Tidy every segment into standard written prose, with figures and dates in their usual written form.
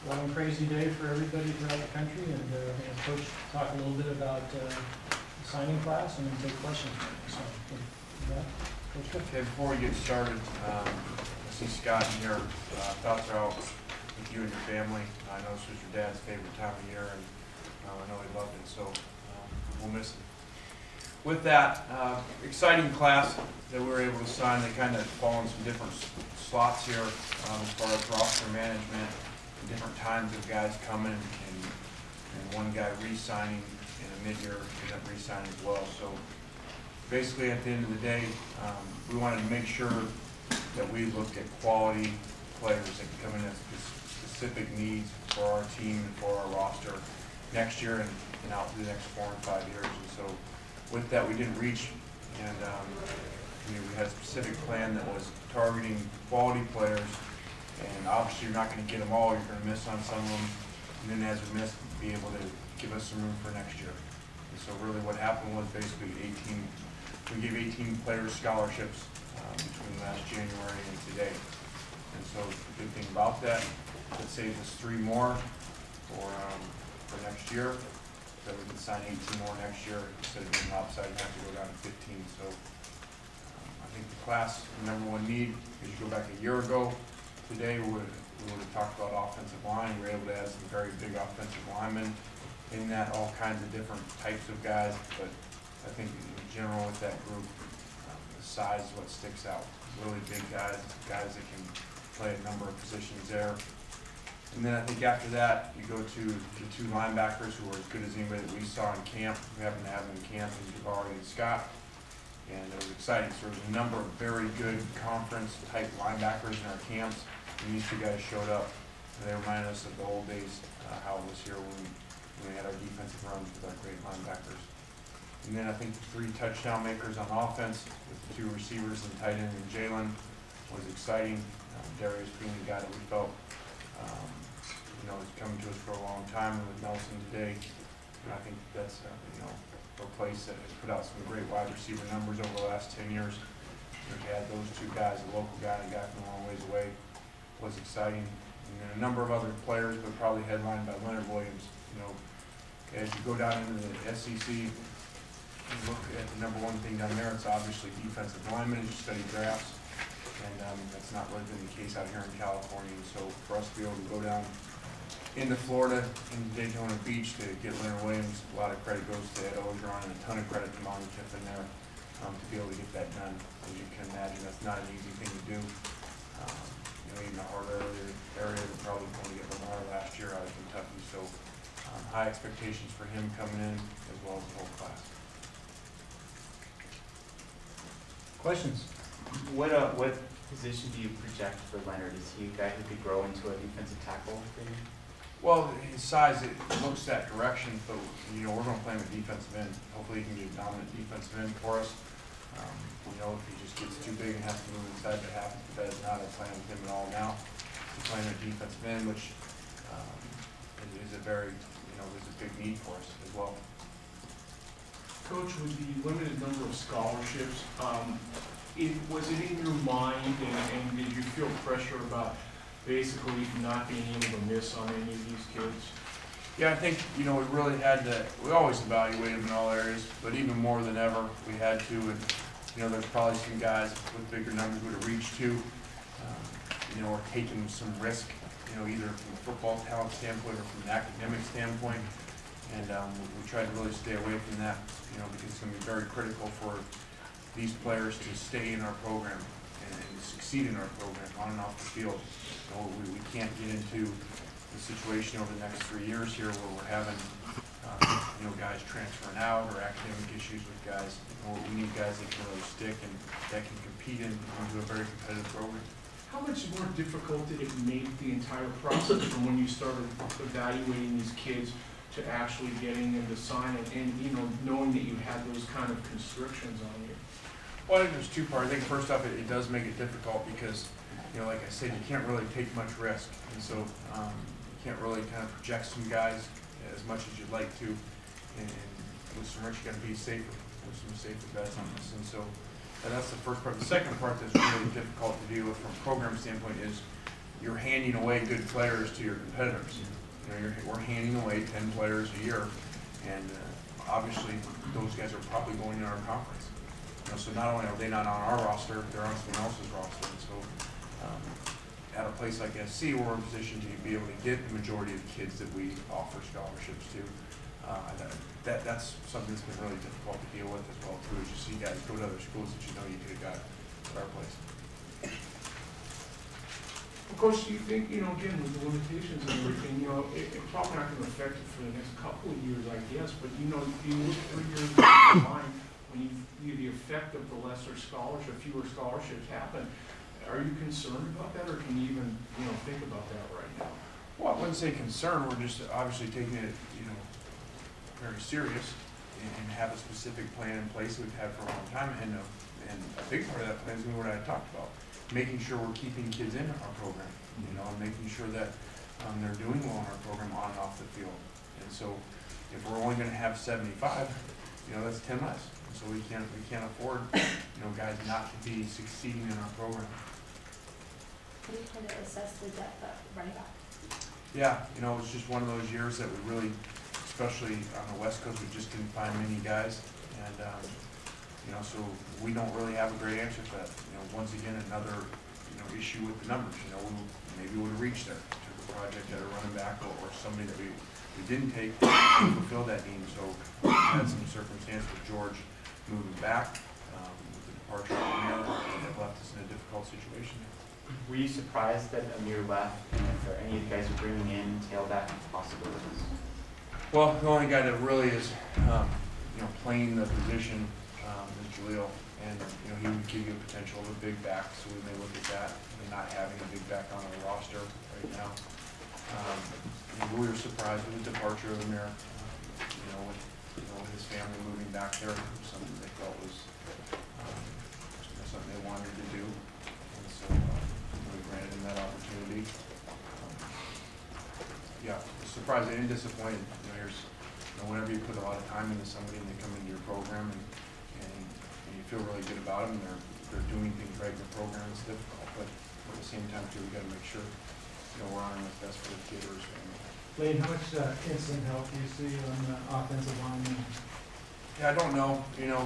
long and crazy day for everybody throughout the country, and Coach talk a little bit about the signing class and then take questions. So, yeah, Coach Kiffin. Okay, before we get started, I see Scott in here. Thoughts are out with you and your family. I know this was your dad's favorite time of year, and I know he loved it, so we'll miss it. With that, exciting class that we were able to sign. They kind of fall in some different slots here as far as roster management, and different times of guys coming, and one guy re-signing in a mid-year, ended up re-signing as well. So basically, at the end of the day, we wanted to make sure that we looked at quality players that can come in as specific needs for our team and for our roster next year and out through the next 4 and 5 years. And so with that, we didn't reach, and we had a specific plan that was targeting quality players, and obviously you're not going to get them all, you're going to miss on some of them, and then as we miss, be able to give us some room for next year. And so really what happened was basically we gave 18 players scholarships between last January and today. And so the good thing about that, it saves us 3 more for next year. So we can sign 18 more next year instead of being offside and have to go down to 15. So I think the class, the #1 need, as you go back a year ago, today we would have talked about offensive line. We were able to add some very big offensive linemen in that, all kinds of different types of guys. But I think in general with that group, the size is what sticks out. Really big guys that can play a number of positions there. And then I think after that, you go to the 2 linebackers who are as good as anybody that we saw in camp. We happened to have them in camp, in Jabari and Scott. And it was exciting. So there was a number of very good conference-type linebackers in our camps. And these 2 guys showed up. And they reminded us of the old days, how it was here when we had our defensive runs with our great linebackers. And then I think the 3 touchdown makers on offense with the 2 receivers and tight end and Jalen was exciting. Darius being the guy that we felt is coming to us for a long time, and with Nelson today, and I think that's a place that has put out some great wide receiver numbers over the last 10 years. To add those 2 guys, a local guy and a guy from a long ways away, was exciting. And then a number of other players, but probably headlined by Leonard Williams. As you go down into the SEC, you look at the #1 thing down there, it's obviously defensive linemen. You study drafts, and that's not really been the case out here in California. And so for us to be able to go down into Florida, in Daytona Beach, to get Leonard Williams, a lot of credit goes to Ed Ogeron and a ton of credit to Monty Kiffin there to be able to get that done. As you can imagine, that's not an easy thing to do. Even a harder area than probably going to get Lamar last year out of Kentucky. So high expectations for him coming in, as well as the whole class. Questions? What position do you project for Leonard? Is he a guy who could grow into a defensive tackle for you? Well, his size, it looks that direction, but we're going to play him at defensive end. Hopefully he can be a dominant defensive end for us. If he just gets too big and has to move inside the half, but that is not a plan with him at all now. He's playing at defensive end, which is a very, is a big need for us as well. Coach, with the limited number of scholarships, was it in your mind, and did you feel pressure about basically not being able to miss on any of these kids? Yeah, I think, we really had to, we always evaluate them in all areas, but even more than ever, we had to, and, there's probably some guys with bigger numbers we would have reached to, or taking some risk, either from a football talent standpoint or from an academic standpoint, and we tried to really stay away from that, because it's going to be very critical for these players to stay in our program and succeed in our program on and off the field. We can't get into the situation over the next 3 years here where we're having guys transferring out or academic issues with guys. We need guys that can really stick and that can compete into a very competitive program. How much more difficult did it make the entire process from when you started evaluating these kids to actually getting them to sign and knowing that you had those kind of constrictions on you? Well, I think there's 2 parts. I think first off, it does make it difficult because, like I said, you can't really take much risk, and so you can't really kind of project some guys as much as you'd like to. And with some risk, you got to be safer with some safer bets on this. And so that's the first part. The second part that's really difficult to deal with from a program standpoint is you're handing away good players to your competitors. You know, we're handing away 10 players a year, and obviously those guys are probably going in our conference. You know, so not only are they not on our roster, they're on someone else's roster. And so at a place like SC, we're in a position to be able to get the majority of the kids that we offer scholarships to. That's something that's been really difficult to deal with as well too, is you see guys go to other schools that you know you could have got at our place. Of course, do you think, you know, again, with the limitations and everything, you know, it's probably not going to affect it for the next couple of years, I guess, but you know, do you look 3 years down the line, when the effect of the lesser scholarship, fewer scholarships happen, are you concerned about that, or can you even, you know, think about that right now? Well, I wouldn't say concern, we're just obviously taking it, you know, very serious and have a specific plan in place that we've had for a long time, and a big part of that plan is what I talked about. Making sure we're keeping kids in our program, you know, and making sure that they're doing well in our program on and off the field. And so, if we're only going to have 75, you know, that's 10 less. And so we can't afford, you know, guys not to be succeeding in our program. How do you kind of assess the depth of running back? Yeah, you know, it's just one of those years that we really, especially on the West Coast, we just didn't find many guys, and you know, so we don't really have a great answer for that. You know, once again, another, you know, issue with the numbers. You know, maybe we would have reached there to the project at a running back or somebody that we didn't take to fulfill that need. So we had some circumstance with George moving back with the departure of Amir that left us in a difficult situation. Were you surprised that Amir left, and if there any of you guys are bringing in tailback possibilities? Well, the only guy that really is, you know, playing the position is Jaleel, and you know, he would give you a potential of a big back, so we may look at that and not having a big back on the roster right now. We were surprised with the departure of Amir. You know, with his family moving back there, something they felt was something they wanted to do, and so we granted him that opportunity. Yeah, surprised and disappointed. You know, whenever you put a lot of time into somebody and they come into your program and you feel really good about them, and they're doing things right in the program, it's difficult. But at the same time too, we got to make sure, you know, we're honoring what's best for the kid or his family. Lane, how much instant help do you see on the offensive line? Yeah, I don't know. You know,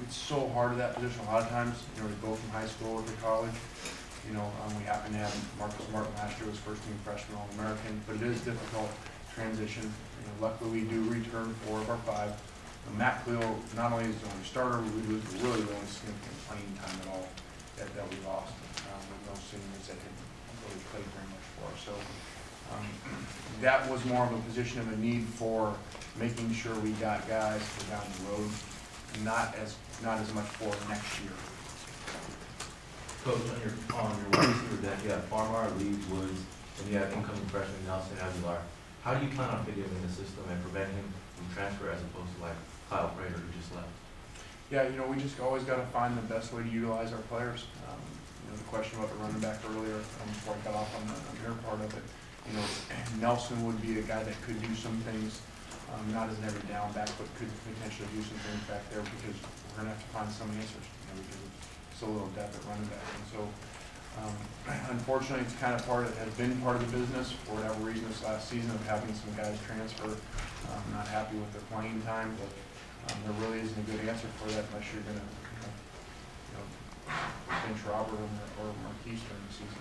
it's so hard at that position. A lot of times, you know, we go from high school to college. You know, we happen to have Marcus Martin last year was first team freshman All-American, but it is difficult transition. You know, luckily we do return 4 of our 5. Matt Cleo, not only is the only starter, we lose really the only significant playing time at all that we lost. With no seniors that had really played very much for us. So that was more of a position of a need for making sure we got guys for down the road, not as much for next year. Coach, on your wide receiver deck, you have Farmar, Leeds, Woods, and you have incoming freshman Nelson Aguilar. How do you plan on fitting him in the system and preventing him from transfer as opposed to like Kyle Prater who just left? Yeah, you know, we just always got to find the best way to utilize our players. You know, the question about the running back earlier, before I got off on the Amir part of it, you know, Nelson would be a guy that could do some things, not as an every down back, but could potentially do some things back there because we're going to have to find some answers, you know, because of so little depth at running back. And so, unfortunately, it's kind of has been part of the business for whatever reason this last season of having some guys transfer, not happy with their playing time, but there really isn't a good answer for that unless you're going to, you know, bench Robert or Marquise during the season.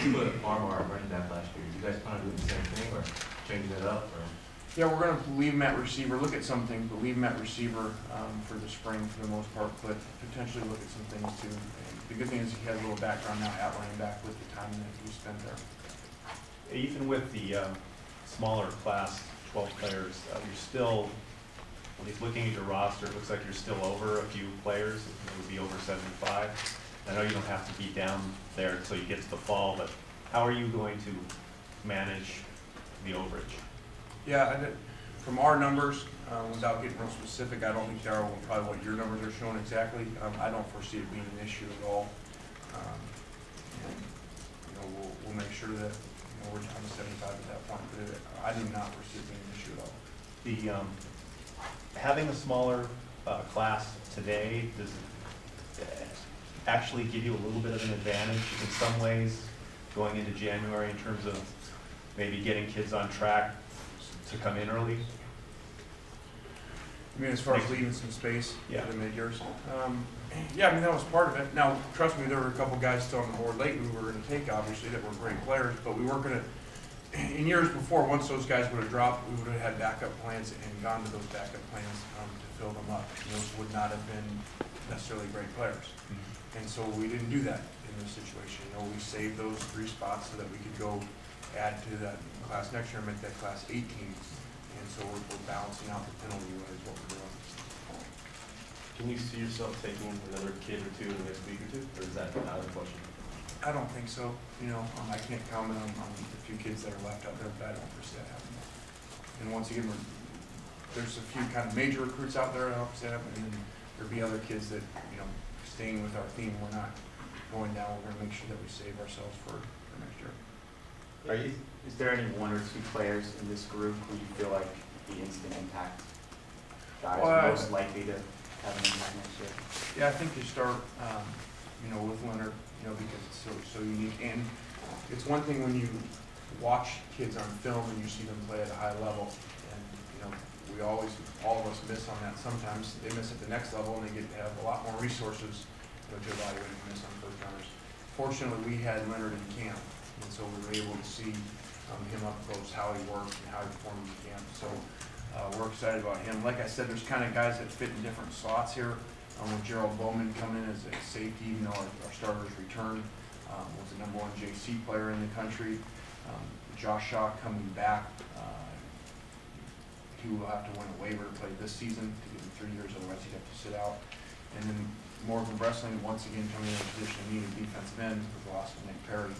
You put Farmar running back last year. Do you guys plan on doing the same thing or changing it up? Or? Yeah, we're going to leave him at receiver, look at some things, but leave him at receiver for the spring for the most part, but potentially look at some things too. And the good thing is he has a little background now at running back with the time that he spent there. Even with the smaller class, 12 players, you're still, at least looking at your roster, it looks like you're still over a few players. It would be over 75. I know you don't have to be down there until you get to the fall, but how are you going to manage the overage? Yeah, from our numbers, without getting real specific, I don't think they are probably what your numbers are showing exactly. I don't foresee it being an issue at all. And, you know, we'll make sure that, you know, we're down to 75 at that point, but I do not foresee it being an issue at all. Having a smaller class today, does it actually give you a little bit of an advantage in some ways going into January in terms of maybe getting kids on track to come in early? I mean, as far as leaving some space Yeah. for the mid-years. Yeah, I mean, that was part of it. Now, trust me, there were a couple guys still on the board late we were going to take, obviously, that were great players, but we weren't going to, in years before, once those guys would have dropped, we would have had backup plans and gone to those backup plans to fill them up. And those would not have been necessarily great players. And so we didn't do that in this situation. You know, we saved those 3 spots so that we could go add to that class next year and make that class 18. And so we're balancing out the penalty is what we're doing. Can you see yourself taking another kid or two in the next week or two, or is that out of the question? I don't think so. You know, I can't comment on the few kids that are left out there, but I don't foresee that happening. And once again, there's a few kind of major recruits out there I don't foresee that happening, and then there'll be other kids that, you know, staying with our theme, we're not going down. We're going to make sure that we save ourselves for next year. Is there any 1 or 2 players in this group who you feel like the instant impact guys are most likely to have an impact next year? Yeah, I think you start, you know, with Leonard, you know, because it's so unique. And it's one thing when you watch kids on film and you see them play at a high level, and you know, all of us miss on that. Sometimes they miss at the next level, and they get to have a lot more resources, you know, to evaluate and miss on first timers. Fortunately, we had Leonard in camp, and so we were able to see him up close, how he worked and how he performed in camp. So we're excited about him. Like I said, there's kind of guys that fit in different slots here. With Gerald Bowman coming in as a safety, even though our starters returned, was the #1 JC player in the country. Josh Shaw coming back. He will have to win a waiver to play this season to give him 3 years, otherwise he'd have to sit out. And then Morgan Wrestling once again coming in a position of needed defensive end with the loss of Nick Perry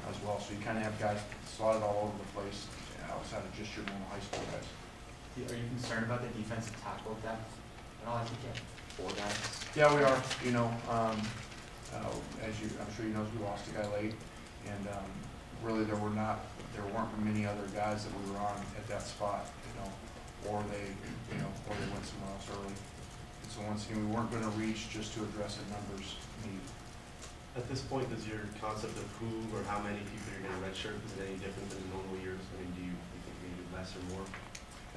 as well. So you kind of have guys slotted all over the place outside of just your normal high school guys. Are you concerned about the defensive tackle depth at all? I think you have 4 guys. Yeah, we are. You know, as I'm sure you know, we lost a guy late, and really there weren't many other guys that we were on at that spot. You know, or they went somewhere else early. And so once again, we weren't going to reach just to address a numbers need. At this point, does your concept of who or how many people you're going to redshirt, is it any different than in normal years? I mean, do you think you're going to do less or more?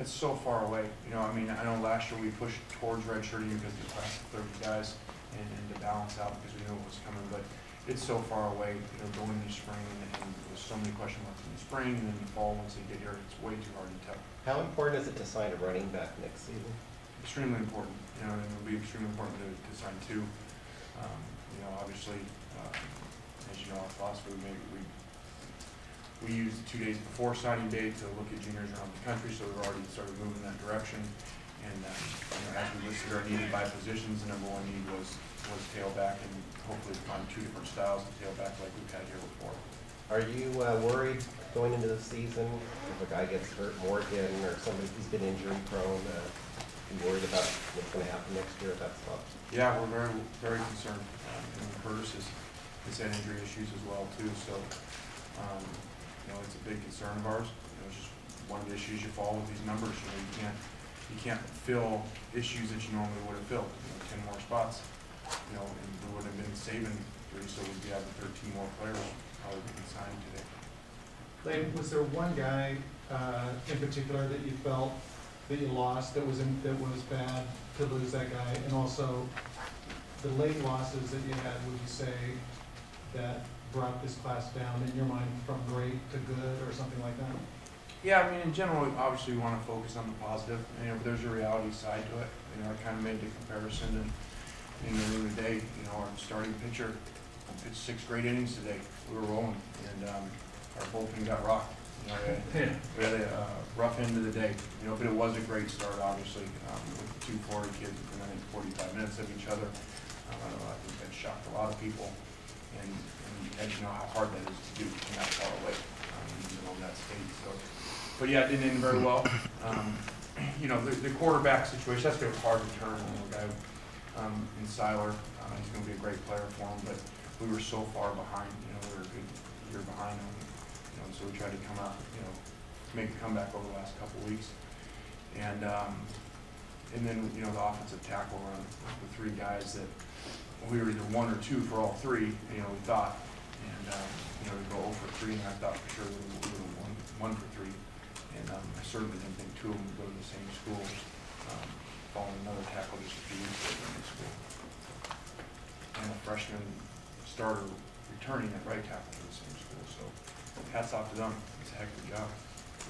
It's so far away. You know, I mean, I know last year we pushed towards redshirting because of the class of 30 guys and to balance out because we knew what was coming, but it's so far away, you know, going into spring and there's so many question marks in the spring and then the fall once they get here, it's way too hard to tell. How important is it to sign a running back next season? Extremely important. You know, and it'll be extremely important to sign 2. You know, obviously, as you know, our philosophy, we used 2 days before signing day to look at juniors around the country, so we've already started moving in that direction. And you know, as we listed our needed by positions, the #1 need was tailback, and hopefully find 2 different styles of tailback like we've had here before. Are you worried going into the season if a guy gets hurt, Morgan, or somebody who's been injury prone? You worried about what's going to happen next year at that spot? Yeah, we're very, very concerned. And Curtis has had injury issues as well too. So, you know, it's a big concern of ours. You know, it's just one of the issues you fall with these numbers. You know, you can't fill issues that you normally would have filled. You know, 10 more spots. You know, and we would have been saving 3, so we'd be having 13 more players probably being signed today. Clayton, was there one guy in particular that you felt that you lost that was bad to lose that guy, and also the late losses that you had? Would you say that brought this class down in your mind from great to good, or something like that? Yeah, I mean, in general, obviously we want to focus on the positive. You know, but there's a reality side to it. You know, I kind of made the comparison, and in the end of the day, you know, our starting pitcher pitched 6 great innings today. We were rolling, and our bullpen got rocked. You know, we had a rough end of the day, you know, but it was a great start, obviously, with the 2 Florida kids within, I think, 45 minutes of each other. I think that shocked a lot of people, and as you know how hard that is to do from that far away, even on that state. So, but yeah, it didn't end very well. You know, the quarterback situation, that's going to be hard to turn on a guy in Seiler. He's going to be a great player for him, but we were so far behind. You know, we were a good year behind him. You know, so we tried to come out, you know, make a comeback over the last couple of weeks. And then, you know, the offensive tackle run with 3 guys that we were either 1 or 2 for all 3. You know, we thought, And, you know, to go 0 for 3, and I thought for sure we would have 1 for 3. And I certainly didn't think 2 of them would go to the same school, following another tackle just a few weeks ago in the school. And a freshman starter returning at right tackle to the same school. So hats off to them. It's a heck of a job.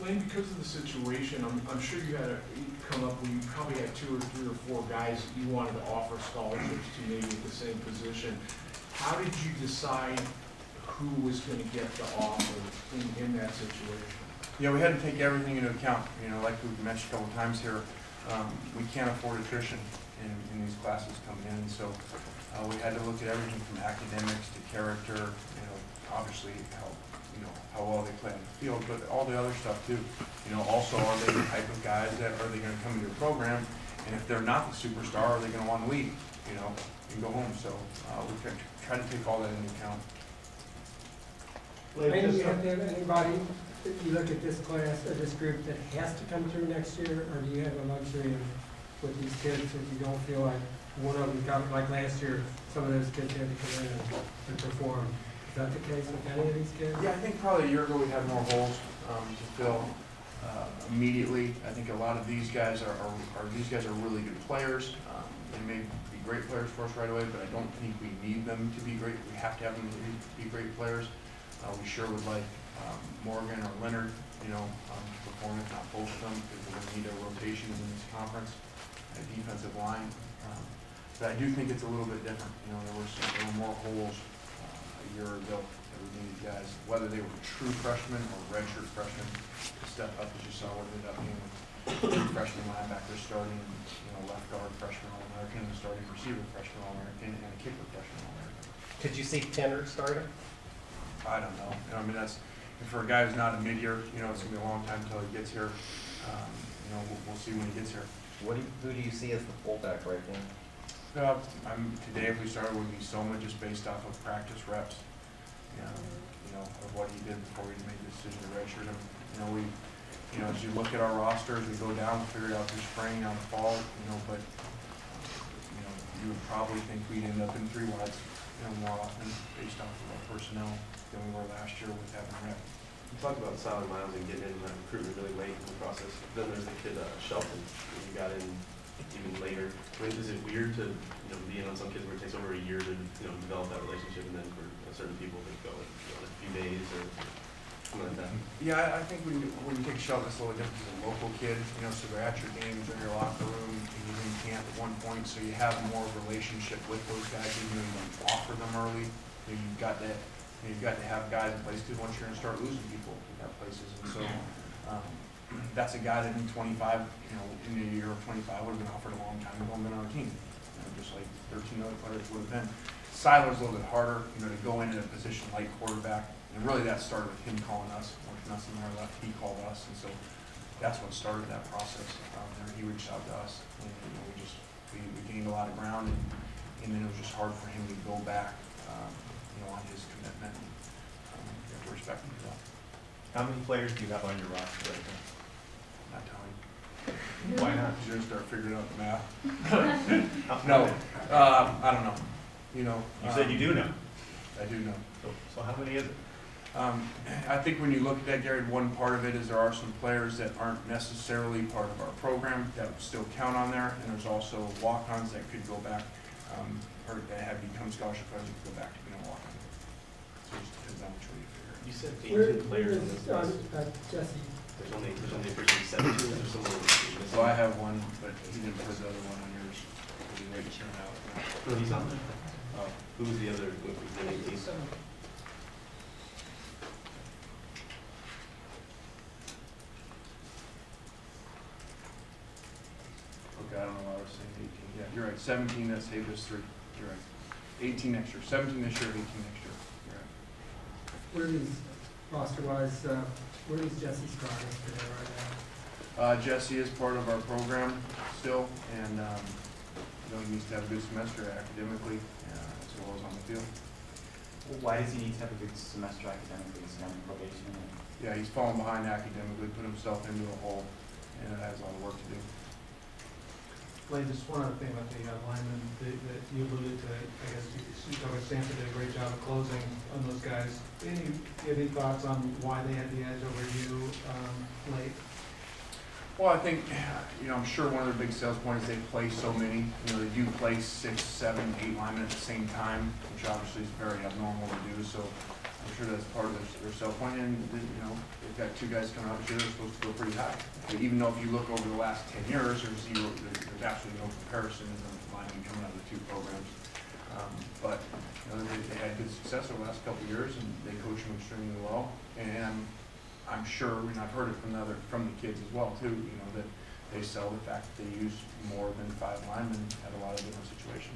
Lane, because of the situation, I'm sure you had come up where you probably had 2 or 3 or 4 guys that you wanted to offer scholarships to maybe at the same position. How did you decide who was going to get the offer in that situation? Yeah, we had to take everything into account. You know, like we've mentioned a couple times here, we can't afford attrition in these classes coming in. So we had to look at everything from academics to character, you know, obviously how well they play on the field, but all the other stuff too. You know, also, are they the type of guys that are they going to come into your program? And if they're not the superstar, are they going to want to leave? You know, and go home. So we try to take all that into account. Maybe you have to have anybody, if you look at this class or this group that has to come through next year, or do you have a luxury of, with these kids, that you don't feel like one of them got, like last year, some of those kids had to come in and perform? Is that the case with any of these kids? Yeah, I think probably a year ago we had more holes to fill immediately. I think a lot of these guys are really good players. They may be great players for us right away, but I don't think we need them to be great. We have to have them to be great players. We sure would like Morgan or Leonard, you know, to perform, if not both of them, because we're going to need a rotation in this conference, a defensive line. But I do think it's a little bit different. You know, there were more holes a year ago that we needed guys, whether they were true freshmen or redshirt freshmen, to step up, as you saw what ended up being with freshman linebackers starting, you know, left guard freshman All-American, and starting receiver freshman All-American, and a kicker freshman All-American. Could you see Tenner starting? I don't know. You know, I mean, that's, for a guy who's not a mid-year, you know, it's going to be a long time until he gets here. You know, we'll see when he gets here. Who do you see as the fullback right now? Today, if we started, would be Soma, just based off of practice reps, you know, of what he did before we made the decision to redshirt him. You know, as you look at our rosters, we go down, we figure it out through spring, out fall, you know, but, you know, you would probably think we'd end up in 3 wides, you know, more often based off of our personnel than we were last year with having rep. You talked about Silent Miles and getting in that recruitment really late in the process. Then there's the kid Shelton, who you got in even later. I mean, is it weird to, you know, be in on some kids where it takes over a year to, you know, develop that relationship, and then for certain people to go in, you know, a few days or something like that? Yeah, I think when you take Shelton, it's a little different. He's a local kid, you know, so they're at your games, in your locker room, and you're in camp at one point, so you have more of a relationship with those guys, even though you don't offer them early. You've got to have guys in place, because once you're going to start losing people in that places, and so that's a guy that in 25, you know, in the year of 25 would have been offered a long time ago and been on our team, you know, just like 13 other players would have been. Siler's a little bit harder, you know, to go into a position like quarterback, and really that started with him calling us. Once Nelson and I left, he called us, and so that's what started that process. He reached out to us, and you know, we gained a lot of ground, and then it was just hard for him to go back, you know, on his commitment. You have to respect him for that. How many players do you have on your roster right now? Not telling. Why not? You're gonna start figuring out the math. No, I don't know. You know. You said you do know. I do know. So how many is it? I think when you look at that, Gary, one part of it is there are some players that aren't necessarily part of our program that still count on there, and there's also walk-ons that could go back, or that have become scholarship players that could go back to being a walk-on. So it just depends on which way you figure it. You said Where 18 players in this list. Jesse, There's only officially 17. There's someone missing. So I have one, but he didn't put the other one on yours. He's ready to turn out. No, he's on there. Oh, who was the other? Who was the 18? Okay, I don't know why I was saying 18. Yeah, you're right. 17 that saved us 3. You're right. 18 next year. 17 this year, 18 next year. You're right. where does, roster-wise, where does Jesse start us today right now? Jesse is part of our program still, and you know, he needs to have a good semester academically as well as on the field. Why does he need to have a good semester academically? Is he on probation? Yeah, he's fallen behind academically, put himself into a hole, and has a lot of work to do. Lane, just one other thing about the linemen that you alluded to, I guess you covered Stanford did a great job of closing on those guys. Any thoughts on why they had the edge over you late? Well, I think, I'm sure one of their big sales points is they play so many. They do play 6, 7, 8 linemen at the same time, which obviously is very abnormal to do. So I'm sure that's part of their sell point. And they've got 2 guys coming out this year that are supposed to go pretty high. But even though if you look over the last 10 years, there's absolutely no comparison in the linemen coming out of the 2 programs. But they had good success over the last couple of years, and they coach them extremely well. And I'm sure, and I've heard it from the kids as well too, that they sell the fact that they use more than 5 linemen at a lot of different situations.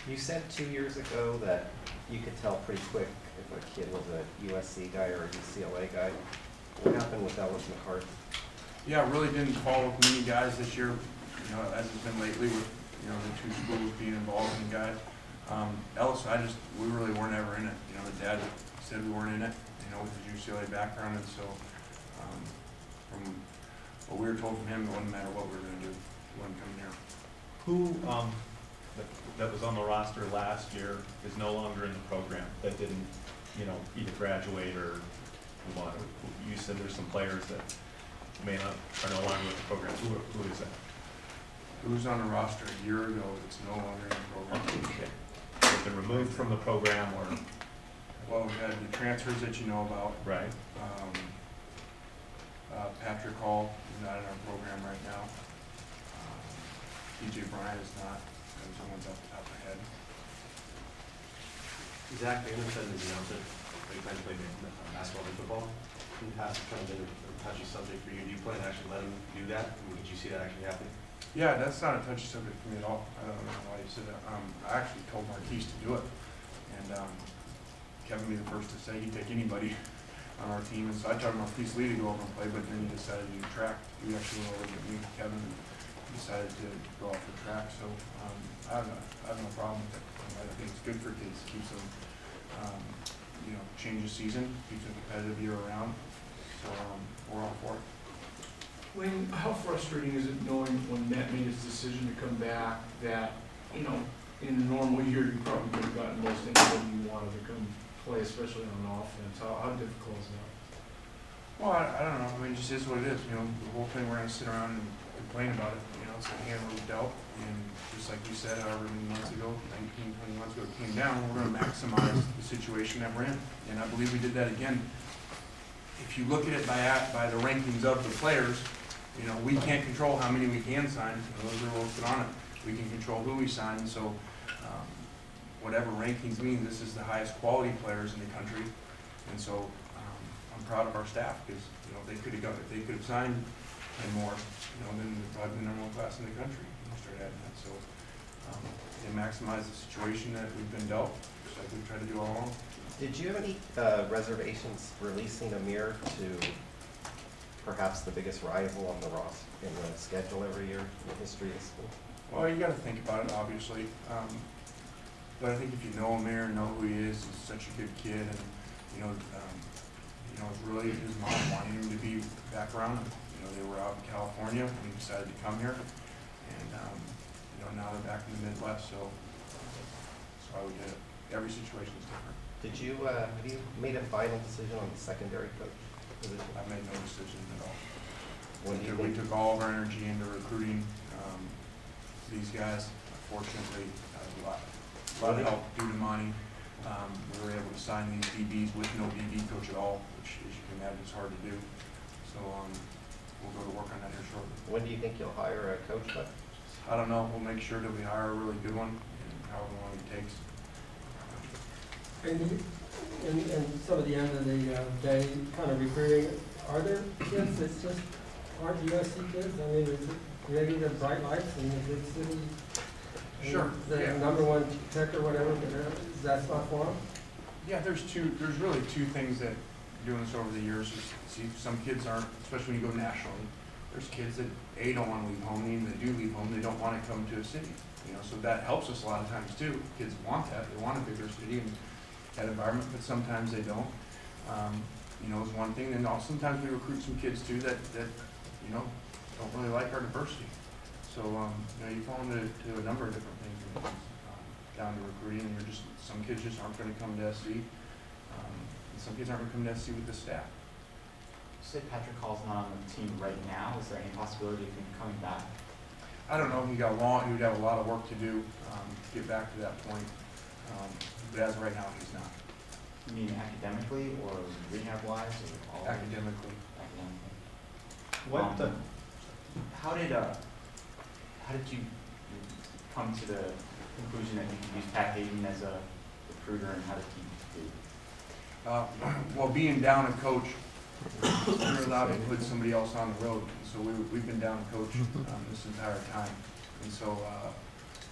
You said 2 years ago that you could tell pretty quick if a kid was a USC guy or a UCLA guy. What happened with Ellis McCarthy? Yeah, I really didn't follow with many guys this year, as it's been lately with, the 2 schools being involved in guys. Ellis, we really weren't ever in it. The dad said we weren't in it, with his UCLA background, and so from what we were told from him, it wouldn't matter what we were going to do. He wouldn't come here. Who that was on the roster last year is no longer in the program, that didn't, either graduate or move on? You said there's some players that are no longer with the program. Who is that? Who was on the roster a year ago that's no longer in the program? Okay. They've been removed from the program, or? Well, we had the transfers that you know about. Right. Patrick Hall is not in our program right now. DJ Bryant is not. Someone's off the top of my head. Zach Banner said in his announcement that he plans to play basketball and football. In the past, it's kind of been a touchy subject for you. Do you plan to actually let him do that? Did you see that actually happening? Yeah, that's not a touchy subject for me at all. I don't know why you said that. I actually told Marquise to do it, and Kevin would be the first to say he'd take anybody on our team. And so I told Marquise Lee to go over and play, but then he decided to do track. He actually went over to me, Kevin, and decided to go off the track. So I have no problem with it. I think it's good for kids. Keeps them, change the season, keeps them competitive year round. So we're all for it. Lane, how frustrating is it knowing when Matt made his decision to come back that, in a normal year, you probably could have gotten most anybody you wanted to come play, especially on offense. How difficult is that? Well, I don't know. I mean, it just is what it is. The whole thing, we're going to sit around and complain about it. It's a hand we've dealt. And just like you said, however many months ago, 19, 20 months ago, it came down. We're going to maximize the situation that we're in. And I believe we did that again. If you look at it by the rankings of the players, we can't control how many we can sign. Those are rules put on it. We can control who we sign. So whatever rankings mean, this is the highest quality players in the country. And so I'm proud of our staff because if they could have signed 10 more, then they'd probably be the #1 class in the country. Start adding that. So they maximize the situation that we've been dealt, just like we've tried to do all along. Did you have any reservations releasing Amir to perhaps the biggest rival on the roster in the schedule every year in the history of the school? Well, you got to think about it, obviously. But I think if you know Amir and know who he is, he's such a good kid, and it's really his mom wanting him to be back around. They were out in California and he decided to come here, and now they're back in the Midwest. So that's why we did it. Every situation is different. Did you have you made a final decision on the secondary coach position? I made no decision at all. When do you We think? took all of our energy into recruiting these guys. Unfortunately, a lot of help due to money. We were able to sign these DBs with no DB coach at all, which, as you can imagine, is hard to do. So we'll go to work on that here shortly. When do you think you'll hire a coach? But I don't know. We'll make sure that we hire a really good one, and however long it takes. And some of the end of the day, kind of recruiting, are there kids that just aren't USC kids? I mean, is it maybe the bright lights in the big city? Sure. The Yeah. #1 pick or whatever, but that's not for them? Yeah, there's really two things that doing this over the years is, see, some kids aren't, especially when you go nationally, there's kids that don't want to leave home, and even they do leave home, they don't want to come to a city. So that helps us a lot of times too. Kids want that, they want a bigger city and that environment, but sometimes they don't. Is one thing. And also sometimes we recruit some kids too that don't really like our diversity. So So, you fall into a number of different things, down to recruiting, and some kids just aren't gonna come to SC. And some kids aren't gonna come to SC with the staff. You said Patrick Hall's not on the team right now. Is there any possibility of him coming back? I don't know, he would have a lot of work to do, to get back to that point. But as of right now, he's not. You mean academically or rehab-wise or all? Academically. Academically. How did you come to the conclusion that you could use Pat Hayden as a recruiter, and how did he do? Well, being down a coach, you're allowed to put somebody else on the road. So we've been down a coach this entire time. And so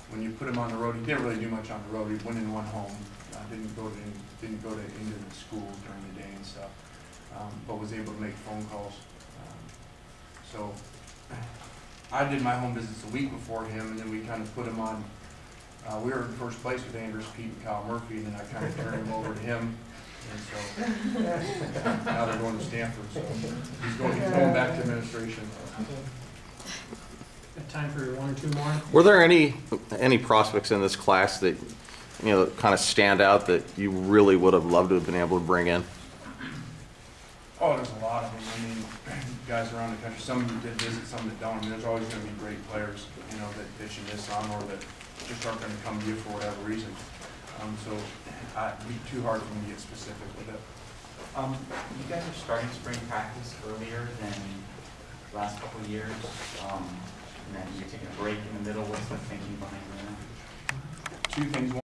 when you put him on the road, he didn't really do much on the road. He went in one home, didn't go to into the school during the day and stuff, but was able to make phone calls. So I did my home visits a week before him, and then we kind of put him on. We were in first place with Andrews, Pete, and Kyle Murphy, and then I kind of turned him over to him. And so now they're going to Stanford, so he's going back to administration. Got time for one or two more? Were there any prospects in this class that, kind of stand out that you really would have loved to have been able to bring in? Oh, there's a lot of them. I mean, guys around the country, some that visit, some that don't. I mean, there's always going to be great players, that you miss on or that just aren't going to come to you for whatever reason. So it'd be too hard for me to get specific with it. You guys are starting spring practice earlier than the last couple of years, and then you're taking a break in the middle. What's the thinking behind that? Two things.